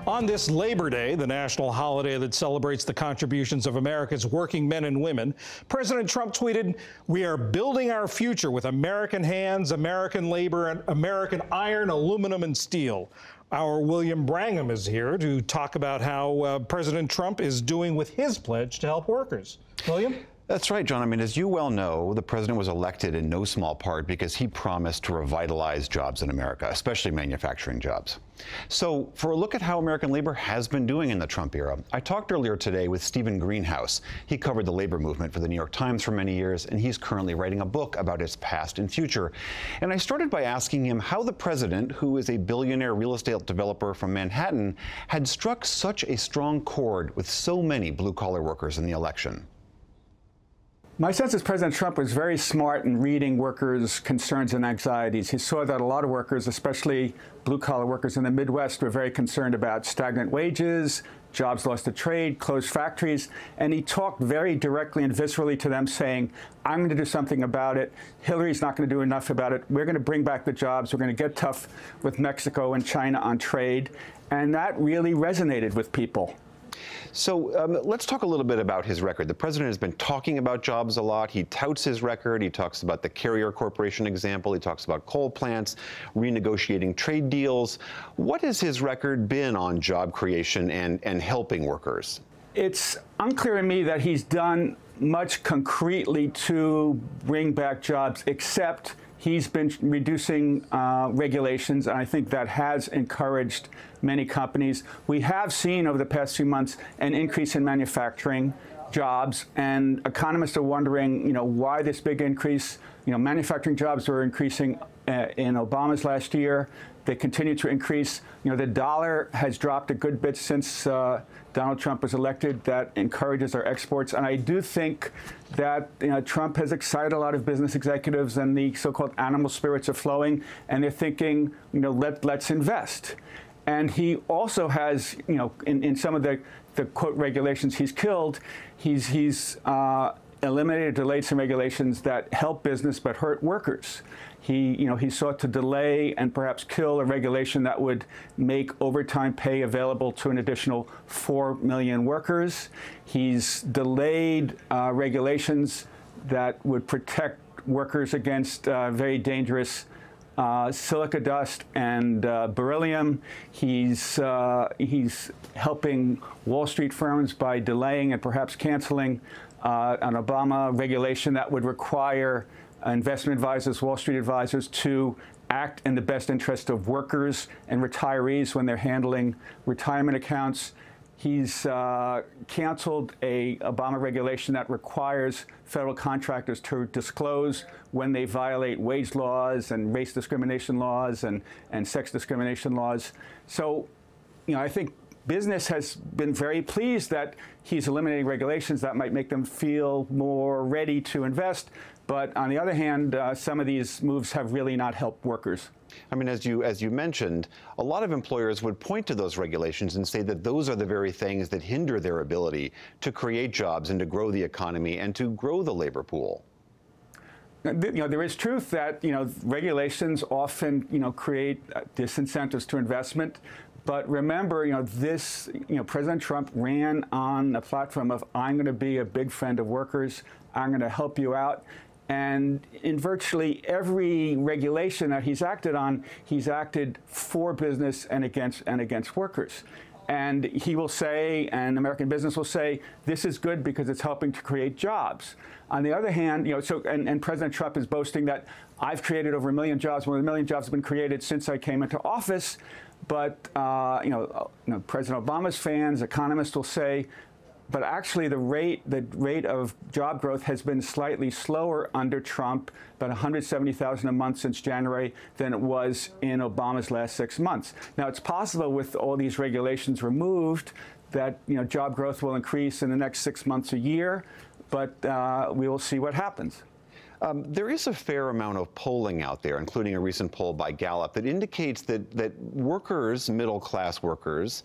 On this Labor Day, the national holiday that celebrates the contributions of America's working men and women, President Trump tweeted, "We are building our future with American hands, American labor, and American iron, aluminum, and steel." Our William Brangham is here to talk about how President Trump is doing with his pledge to help workers. William? That's right, John. I mean, as you well know, the president was elected in no small part because he promised to revitalize jobs in America, especially manufacturing jobs. So for a look at how American labor has been doing in the Trump era, I talked earlier today with Stephen Greenhouse. He covered the labor movement for the New York Times for many years, and he's currently writing a book about its past and future. And I started by asking him how the president, who is a billionaire real estate developer from Manhattan, had struck such a strong chord with so many blue-collar workers in the election. My sense is President Trump was very smart in reading workers' concerns and anxieties. He saw that a lot of workers, especially blue-collar workers in the Midwest, were very concerned about stagnant wages, jobs lost to trade, closed factories, and he talked very directly and viscerally to them, saying, I'm going to do something about it. Hillary's not going to do enough about it. We're going to bring back the jobs. We're going to get tough with Mexico and China on trade. And that really resonated with people. So let's talk a little bit about his record. The president has been talking about jobs a lot. He touts his record. He talks about the Carrier Corporation example. He talks about coal plants, renegotiating trade deals. What has his record been on job creation and helping workers? It's unclear to me that he's done much concretely to bring back jobs, except he's been reducing regulations, and I think that has encouraged many companies. We have seen over the past few months an increase in manufacturing jobs, and economists are wondering, why this big increase. Manufacturing jobs were increasing in Obama's last year. They continue to increase. The dollar has dropped a good bit since Donald Trump was elected. That encourages our exports. And I do think that Trump has excited a lot of business executives, and the so-called animal spirits are flowing, and they're thinking, let's invest. And he also has, in some of the quote regulations he's killed, he's eliminated, delayed some regulations that help business but hurt workers. He sought to delay and perhaps kill a regulation that would make overtime pay available to an additional 4 million workers. He's delayed regulations that would protect workers against very dangerous silica dust and beryllium. He's helping Wall Street firms by delaying and perhaps canceling an Obama regulation that would require investment advisors, Wall Street advisors, to act in the best interest of workers and retirees when they're handling retirement accounts. He's canceled a Obama regulation that requires federal contractors to disclose when they violate wage laws and race discrimination laws and sex discrimination laws. So, I think business has been very pleased that he's eliminating regulations that might make them feel more ready to invest. But on the other hand, some of these moves have really not helped workers. I mean, as you mentioned, a lot of employers would point to those regulations and say that those are the very things that hinder their ability to create jobs and to grow the economy and to grow the labor pool. There is truth that, regulations often, create disincentives to investment. But remember, President Trump ran on a platform of, I'm going to be a big friend of workers. I'm going to help you out. And in virtually every regulation that he's acted on, he's acted for business and against workers. And he will say, and American business will say, this is good because it's helping to create jobs. On the other hand, and President Trump is boasting that I've created over 1 million jobs. More than 1 million jobs have been created since I came into office. But President Obama's fans, economists will say, but actually the rate of job growth has been slightly slower under Trump, about 170,000 a month since January, than it was in Obama's last 6 months. Now, it's possible with all these regulations removed that job growth will increase in the next 6 months, a year, but we will see what happens. There is a fair amount of polling out there, including a recent poll by Gallup, that indicates that workers, middle-class workers,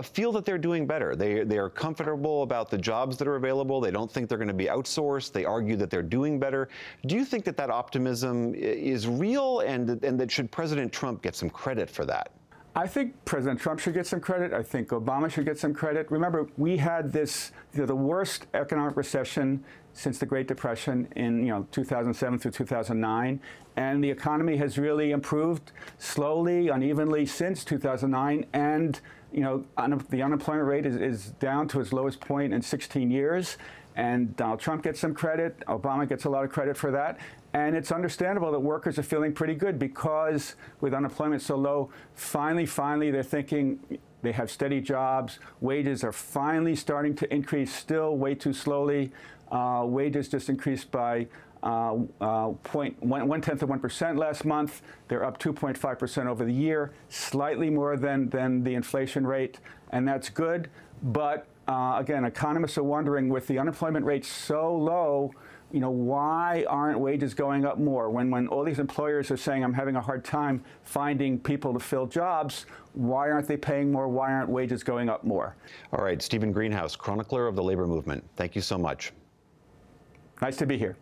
feel that they're doing better. They are comfortable about the jobs that are available. They don't think they're going to be outsourced. They argue that they're doing better. Do you think that that optimism is real, and that should President Trump get some credit for that? I think President Trump should get some credit. I think Obama should get some credit. Remember, we had this, the worst economic recession since the Great Depression in 2007 through 2009, and the economy has really improved slowly, unevenly since 2009, and the unemployment rate is down to its lowest point in 16 years. And Donald Trump gets some credit. Obama gets a lot of credit for that. And it's understandable that workers are feeling pretty good because with unemployment so low, finally, they're thinking they have steady jobs. Wages are finally starting to increase, still way too slowly. Wages just increased by 0.1% last month. They're up 2.5% over the year, slightly more than the inflation rate, and that's good. But again, economists are wondering, with the unemployment rate so low, why aren't wages going up more? When all these employers are saying, I'm having a hard time finding people to fill jobs, why aren't they paying more? Why aren't wages going up more? All right, Stephen Greenhouse, chronicler of the labor movement. Thank you so much. Nice to be here.